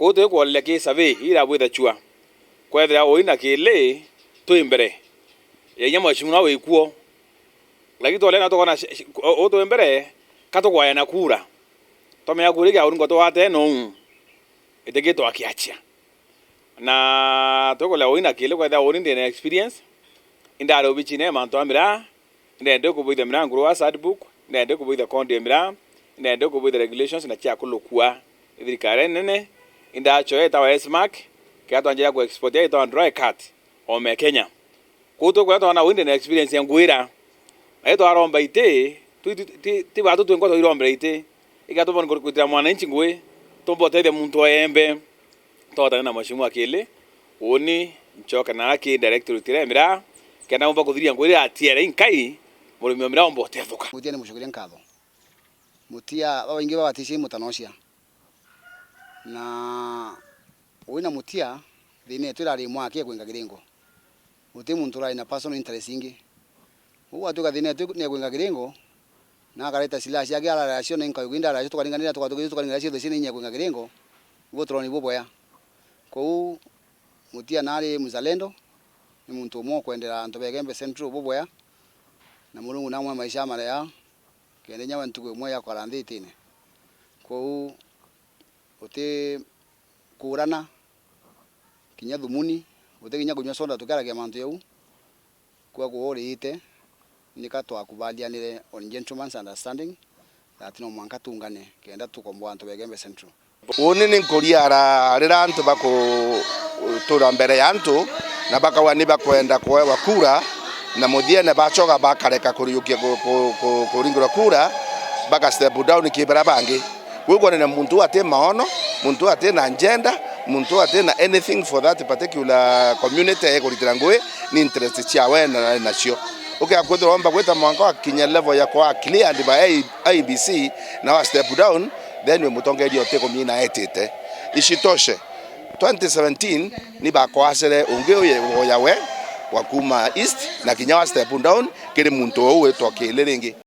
ko to ko le ke save ira bwe da chua kwa da o ina ke le to imbere ye nyama chimuna we kuo lagi to le na to kona o to imbere ka to kwa na kura to me akuri ga urungo to ate no eteke to akiachia na to ko le o ina ke le kwa da o inde na experience inda ro bichine man to amira inde ko bwe da mira ngro asad book inde ko bwe da konde mira inde ko bwe da regulations na chia ko lokua idri kare nene inda cho eta wa smack ke ato anje ko export eta on dry cut o me Kenya ko to ko to na winde na experience yanguira eto aromba ite ti ba to ngo to iromba ite igato bon ko kutra mwana nchi ngwe to bote de muntu embe to ta na mashimu akele oni nchoka na ki director tire mira kana umba kudhiria ngwe atiere inkai muri mira umba tefuka Mutia ni mushukiria nkatho Mutia baingi babatishi mutanocia na wina Mutia thine twirari mwake kwenga girengo uti muntu rai na personal interest ingi uwa tuka thine ne kwenga girengo na kareta sila cia gia relation nka yuginda ra tukaringanira tukaringanira cio thini nya kwenga girengo ugo troni boboya ko Mutia nari muzalendo ni muntu umwe kwendera antu Igembe Central boboya na mulungu namwe maisha mara ya kende nyawa ntugo mwe ya kwaranditine ko uti kurana kinya thumuni uti kinya kunywa soda tukaragia mantu yau kwa kuorite nikatwa kubalianire on gentleman's understanding that no mwanka tungane kenda tukombo antu Igembe Central oni ni nkoriara rira antu bako tura mbere yantu na bakawani bakwenda kwa wakura na Muthia ne bachoga bakareka kuriukia kuringura kura baka step down kibera bangi wewe na muntu ate maono muntu ate na agenda muntu ate na anything for that particular community ekuritira ngwe ni interest chawe na nacio akwetho omba kweta mwanko akinya level ya kwa cleared by IBC na wa step down then we mutongeria oteko mina etete ishitoshe 2017 ni bakwasere unge yawe wakuma east na kinyawa step down kile muntu owe toke lerengi